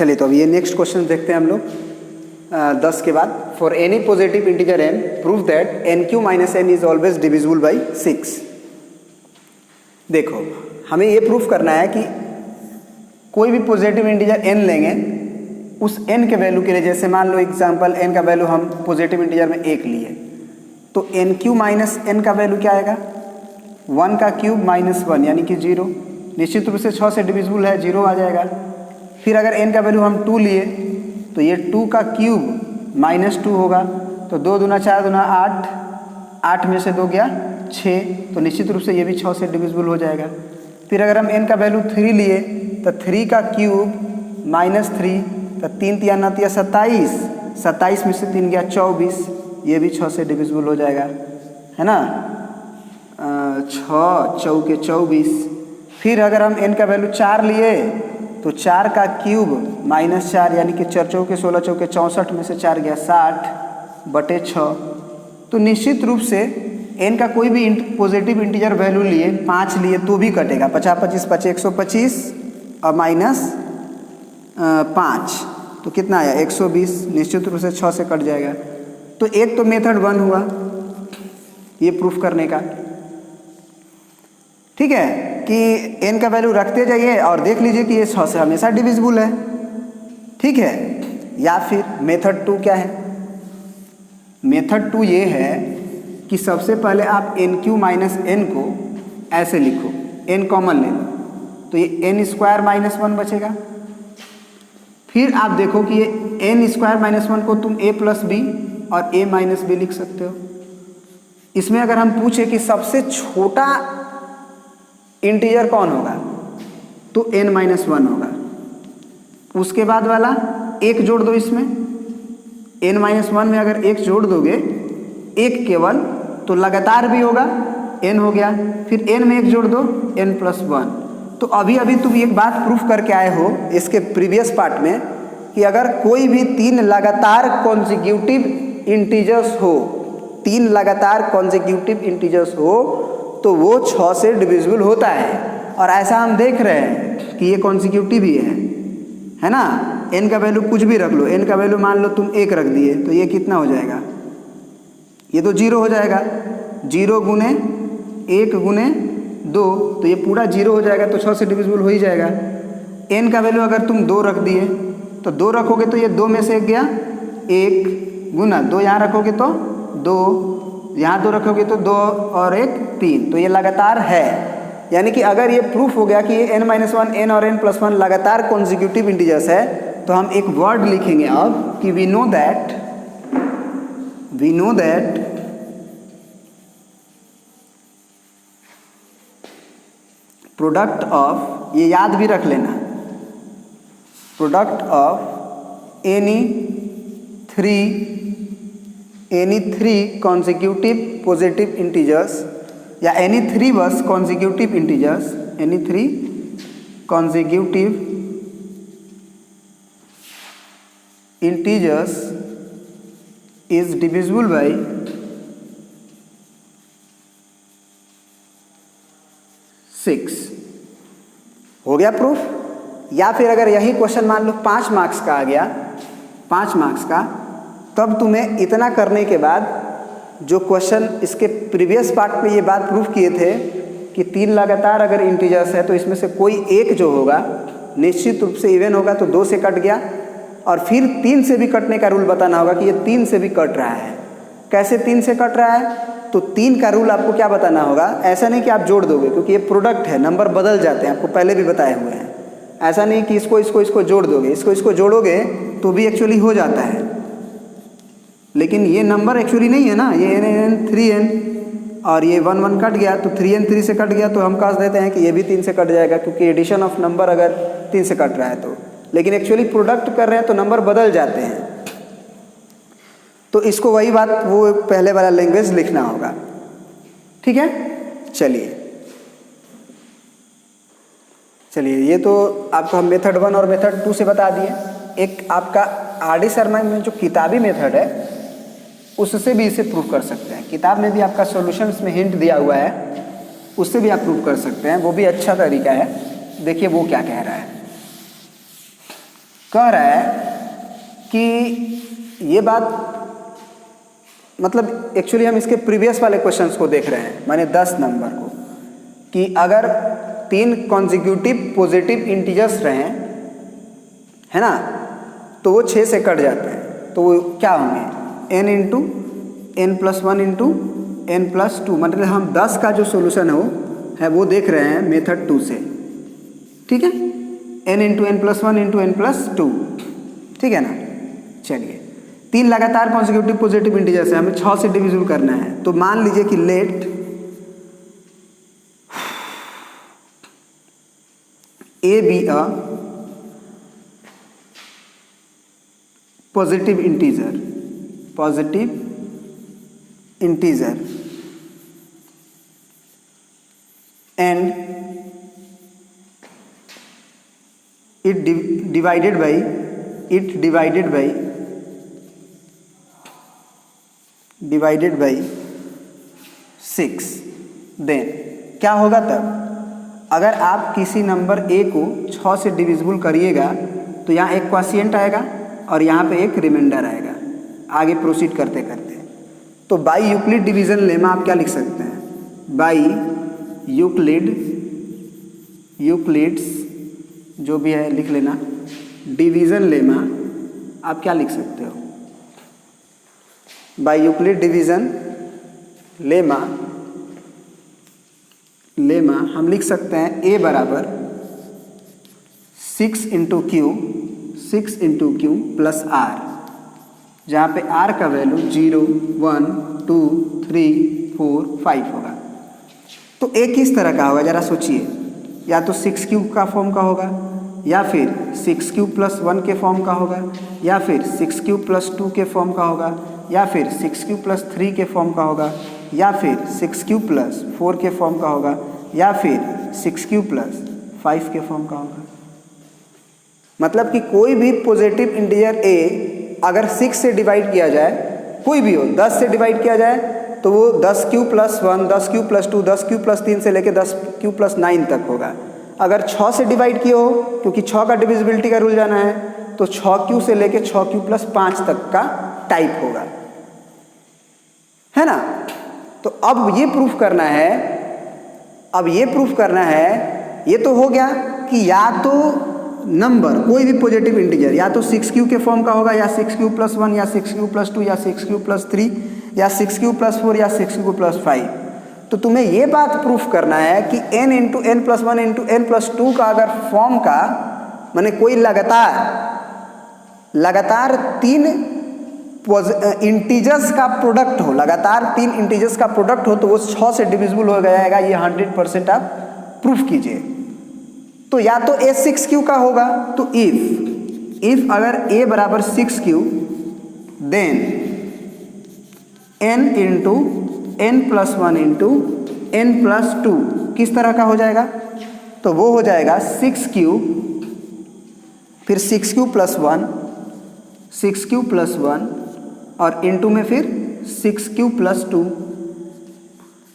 चलिए तो अब ये नेक्स्ट क्वेश्चन देखते हैं हम लोग 10 के बाद। For any positive integer n prove that n q minus n is always divisible by 6। देखो हमें ये प्रूफ करना है कि कोई भी पॉजिटिव इंटीजर n लेंगे, उस n के वैल्यू के लिए, जैसे मान लो एग्जांपल n का वैल्यू हम पॉजिटिव इंटीजर में 1 लिए, तो एन क्यू माइनस एन का वैल्यू क्या आएगा, 1 का क्यूब माइनस 1 यानी कि 0। निश्चित रूप से 6 से डिविजिबल है, 0 आ जाएगा। फिर अगर n का वैल्यू हम 2 लिए तो ये 2 का क्यूब माइनस 2 होगा, तो 2 दूना 4 दूना 8, 8 में से 2 गया 6, तो निश्चित रूप से ये भी 6 से डिविजिबल हो जाएगा। फिर अगर हम n का वैल्यू 3 लिए तो 3 का क्यूब माइनस 3, तो 3 तिया 9 तिया 27, 27 में से 3 गया 24, ये भी 6 से डिविजिबल हो जाएगा, है ना। 6 चौके 24। फिर अगर हम n का वैल्यू 4 लिए तो 4 का क्यूब माइनस 4 यानी कि 4 चौके 16 चौके 64 में से 4 गया 60 बटे 6। तो निश्चित रूप से n का कोई भी पॉजिटिव इंटीजर वैल्यू लिए, 5 लिए तो भी कटेगा, 50 25 25 125 और माइनस 5 तो कितना आया 120, निश्चित रूप से 6 से कट जाएगा। तो एक तो मेथड 1 हुआ ये प्रूफ करने का, ठीक है, कि n का वैल्यू रखते जाइए और देख लीजिए कि ये 6 से हमेशा डिविजिबल है, ठीक है। या फिर मेथड 2 क्या है, मेथड 2 ये है कि सबसे पहले आप एन क्यू माइनस एन को ऐसे लिखो, n कॉमन ले लो तो ये n स्क्वायर माइनस 1 बचेगा। फिर आप देखो कि ये n स्क्वायर माइनस 1 को तुम a प्लस बी और a माइनस बी लिख सकते हो। इसमें अगर हम पूछे कि सबसे छोटा इंटीजर कौन होगा तो n माइनस 1 होगा। उसके बाद वाला 1 जोड़ दो, इसमें n माइनस 1 में अगर 1 जोड़ दोगे, 1 केवल, तो लगातार भी होगा, n हो गया। फिर n में 1 जोड़ दो, n प्लस 1। तो अभी अभी तुम एक बात प्रूफ करके आए हो इसके प्रीवियस पार्ट में कि अगर कोई भी 3 लगातार कॉन्जिक्यूटिव इंटीजर्स हो, 3 लगातार कॉन्जिक्यूटिव इंटीजर्स हो तो वो 6 से डिविजिबल होता है। और ऐसा हम देख रहे हैं कि ये कॉन्जिक्यूटिव ही है ना। n का वैल्यू कुछ भी रख लो, n का वैल्यू मान लो तुम 1 रख दिए तो ये कितना हो जाएगा, ये तो 0 हो जाएगा। 0 गुने 1 गुने 2 तो ये पूरा 0 हो जाएगा, तो 6 से डिविजिबल हो ही जाएगा। n का वैल्यू अगर तुम 2 रख दिए तो 2 रखोगे तो ये 2 में से 1 गया 1 गुना 2, यहाँ रखोगे तो 2, यहाँ 2 रखोगे तो 2 और 1 3, तो ये लगातार है। यानी कि अगर ये प्रूफ हो गया कि ये n माइनस 1 n और n प्लस 1 लगातार कॉन्जिक्यूटिव इंटीजर्स है, तो हम एक वर्ड लिखेंगे अब कि we know that product of, ये याद भी रख लेना, product of any three consecutive positive integers या एनी 3 बस consecutive integers, any 3 consecutive integers is divisible by 6। हो गया प्रूफ। या फिर अगर यही क्वेश्चन मान लो 5 मार्क्स का आ गया, 5 मार्क्स का, तब तुम्हें इतना करने के बाद जो क्वेश्चन इसके प्रीवियस पार्ट में ये बात प्रूफ किए थे कि 3 लगातार अगर इंटीजर्स है तो इसमें से कोई एक जो होगा निश्चित रूप से इवन होगा, तो 2 से कट गया। और फिर 3 से भी कटने का रूल बताना होगा कि ये 3 से भी कट रहा है। कैसे 3 से कट रहा है, तो 3 का रूल आपको क्या बताना होगा, ऐसा नहीं कि आप जोड़ दोगे, क्योंकि ये प्रोडक्ट है, नंबर बदल जाते हैं, आपको पहले भी बताए हुए हैं। ऐसा नहीं कि इसको जोड़ दोगे, इसको जोड़ोगे तो भी एक्चुअली हो जाता है, लेकिन ये नंबर एक्चुअली नहीं है ना, ये n 3n और ये 1 1 कट गया, तो 3n 3 से कट गया, तो हम कह देते हैं कि ये भी 3 से कट जाएगा, क्योंकि एडिशन ऑफ नंबर अगर 3 से कट रहा है तो। लेकिन एक्चुअली प्रोडक्ट कर रहे हैं तो नंबर बदल जाते हैं, तो इसको वही बात वो पहले वाला लैंग्वेज लिखना होगा, ठीक है। चलिए ये तो आपको हम मेथड 1 और मेथड 2 से बता दिए। एक आपका आर डी शर्मा में जो किताबी मेथड है उससे भी इसे प्रूव कर सकते हैं। किताब में भी आपका सॉल्यूशंस में हिंट दिया हुआ है, उससे भी आप प्रूव कर सकते हैं, वो भी अच्छा तरीका है। देखिए वो क्या कह रहा है। कह रहा है कि ये बात मतलब एक्चुअली हम इसके प्रीवियस वाले क्वेश्चंस को देख रहे हैं, माने 10 नंबर को, कि अगर 3 कॉन्जिक्यूटिव पॉजिटिव इंटीजर्स रहें, है ना, तो वो 6 से कट जाते हैं, तो वो क्या होंगे, n into n plus 1 into n plus 2, मतलब हम 10 का जो सोल्यूशन है वो देख रहे हैं मेथड 2 से, ठीक है, n into n plus 1 into n plus 2, ठीक है ना। चलिए 3 लगातार कॉन्जिक्यूटिव पॉजिटिव इंटीजर्स है, हमें 6 से डिविजिबल करना है, तो मान लीजिए कि let a be a positive integer and it divided by 6, then क्या होगा तब, अगर आप किसी नंबर a को 6 से डिविजिबल करिएगा तो यहाँ एक क्वोशिएंट आएगा और यहाँ पे एक रिमाइंडर आएगा, आगे प्रोसीड करते करते। तो बाई यूक्लिड डिवीजन लेमा आप क्या लिख सकते हैं, बाई यूक्लिड्स जो भी है लिख लेना, डिवीजन लेमा आप क्या लिख सकते हो, बाई यूक्लिड डिवीजन लेमा हम लिख सकते हैं a बराबर 6 इंटू क्यू प्लस r, जहाँ पे r का वैल्यू 0, 1, 2, 3, 4, 5 होगा। तो a किस तरह का होगा जरा सोचिए, या तो 6 क्यूब का फॉर्म का होगा, या फिर 6 क्यूब प्लस 1 के फॉर्म का होगा, या फिर 6 क्यूब प्लस 2 के फॉर्म का होगा, या फिर 6 क्यूब प्लस 3 के फॉर्म का होगा, या फिर 6 क्यूब प्लस 4 के फॉर्म का होगा, या फिर 6 क्यूब प्लस 5 के फॉर्म का होगा। मतलब कि कोई भी पॉजिटिव इंटीजर a अगर 6 से डिवाइड किया जाए, कोई भी हो 10 से डिवाइड किया जाए, तो वो 10 Q plus 1, 10 Q plus 2, 10 Q plus 3 से लेकर 10 क्यू प्लस 9 तक होगा। अगर 6 से डिवाइड किए हो, क्योंकि 6 का डिविजिबिलिटी का रूल जाना है, तो 6 क्यू से लेकर 6 क्यू प्लस 5 तक का टाइप होगा, है ना। तो अब ये प्रूफ करना है, ये तो हो गया कि या तो नंबर कोई भी पॉजिटिव इंटीजर या तो 6 क्यू के फॉर्म का होगा, या 6 क्यू प्लस 1, या 6 क्यू प्लस 2, या 6 क्यू प्लस 3, या 6 क्यू प्लस 4, या 6 क्यू प्लस 5। तो तुम्हें ये बात प्रूफ करना है कि n into n plus 1 into n plus 2 का अगर फॉर्म का माने कोई लगातार 3 इंटीजर्स का प्रोडक्ट हो, लगातार 3 इंटीजर्स का प्रोडक्ट हो, तो वो 6 से डिविजिबल हो जाएगा। ये 100% आप प्रूफ कीजिए। तो या तो a 6 क्यू का होगा, तो इफ अगर a बराबर 6 q, then n into n plus 1 into n plus 2 किस तरह का हो जाएगा, तो वो हो जाएगा 6 क्यू, फिर 6 क्यू प्लस 1, 6 क्यू प्लस 1 और इंटू में फिर 6 क्यू प्लस 2।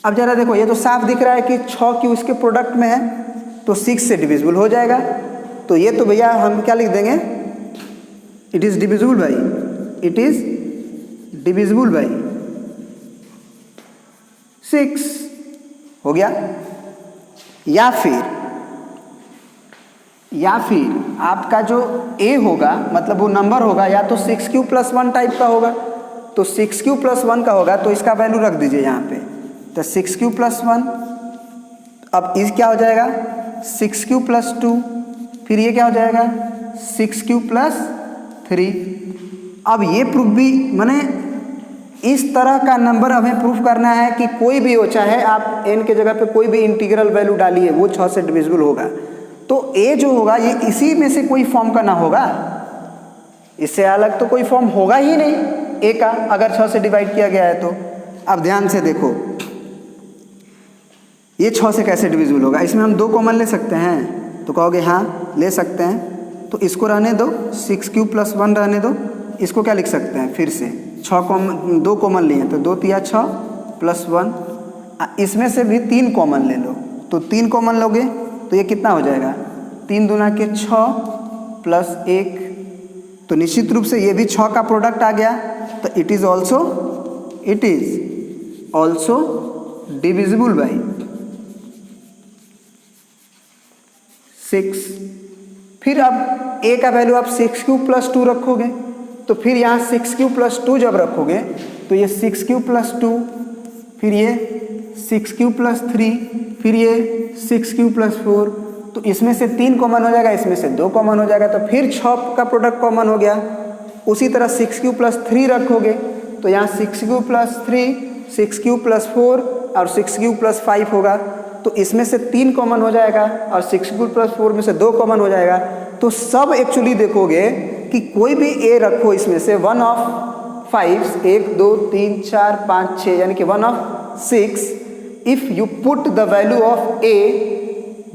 अब जरा देखो, ये तो साफ दिख रहा है कि 6 क्यू इसके प्रोडक्ट में है, तो 6 से डिविजिबल हो जाएगा। तो ये तो भैया हम क्या लिख देंगे, इट इज डिविजिबल बाई 6 हो गया। या फिर आपका जो a होगा, मतलब वो नंबर होगा, या तो 6 क्यू प्लस 1 टाइप का होगा, तो 6 क्यू प्लस 1 का होगा, तो इसका वैल्यू रख दीजिए यहाँ पे, तो 6 क्यू प्लस 1, अब इस क्या हो जाएगा 6 क्यू प्लस 2, फिर ये क्या हो जाएगा 6 क्यू प्लस 3। अब ये प्रूफ भी माने इस तरह का नंबर हमें प्रूफ करना है कि कोई भी हो, चाहे आप n के जगह पे कोई भी इंटीग्रल वैल्यू डालिए, वो 6 से डिविजिबल होगा। तो a जो होगा ये इसी में से कोई फॉर्म का ना होगा, इससे अलग तो कोई फॉर्म होगा ही नहीं a का, अगर 6 से डिवाइड किया गया है तो। अब ध्यान से देखो, ये 6 से कैसे डिविजिबल होगा, इसमें हम 2 कॉमन ले सकते हैं, तो कहोगे हाँ ले सकते हैं, तो इसको रहने दो, 6 क्यू प्लस 1 रहने दो, इसको क्या लिख सकते हैं फिर से 2 कॉमन लिए, तो 2 तिया 6 प्लस 1, इसमें से भी 3 कॉमन ले लो, तो 3 कॉमन लोगे तो ये कितना हो जाएगा, 3 दूना के 6 प्लस 1 तो निश्चित रूप से ये भी 6 का प्रोडक्ट आ गया, तो it is also divisible by 6। फिर अब a का वैल्यू आप 6 क्यूब प्लस 2 रखोगे, तो फिर यहाँ 6 क्यूब प्लस 2 जब रखोगे तो ये 6 क्यूब प्लस 2, फिर ये 6 क्यूब प्लस 3, फिर ये 6 क्यूब प्लस 4, तो इसमें से 3 कॉमन हो जाएगा, इसमें से 2 कॉमन हो जाएगा, तो फिर 6 का प्रोडक्ट कॉमन हो गया। उसी तरह 6 क्यूब प्लस 3 रखोगे तो यहाँ 6 क्यूब प्लस 3, 6 क्यूब प्लस 4 और 6 क्यूब प्लस 5 होगा, तो इसमें से 3 कॉमन हो जाएगा और 6 क्यूब प्लस 4 में से 2 कॉमन हो जाएगा। तो सब एक्चुअली देखोगे कि कोई भी ए रखो इसमें से 1 ऑफ 5, 1 2 3 4 5 6 यानी कि 1 of 6, if you put the value of a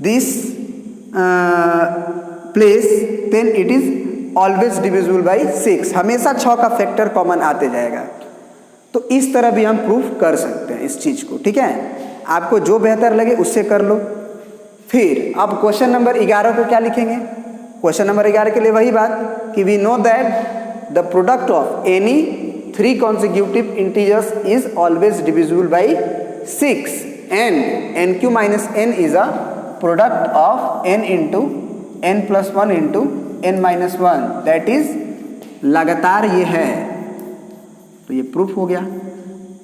this place then it is always divisible by 6। हमेशा 6 का फैक्टर कॉमन आते जाएगा। तो इस तरह भी हम प्रूफ कर सकते हैं इस चीज को, ठीक है। आपको जो बेहतर लगे उससे कर लो। फिर अब क्वेश्चन नंबर 11 को क्या लिखेंगे? क्वेश्चन नंबर 11 के लिए वही बात कि we know that the product of any 3 consecutive integers is always divisible by 6 and nq minus n is a product of n into n plus 1 into n minus 1 that is लगातार ये है। तो ये प्रूफ हो गया।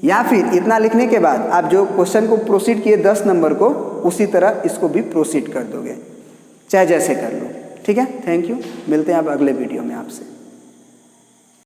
या फिर इतना लिखने के बाद आप जो क्वेश्चन को प्रोसीड किए 10 नंबर को, उसी तरह इसको भी प्रोसीड कर दोगे, चाहे जैसे कर लो, ठीक है। थैंक यू, मिलते हैं अब अगले वीडियो में आपसे।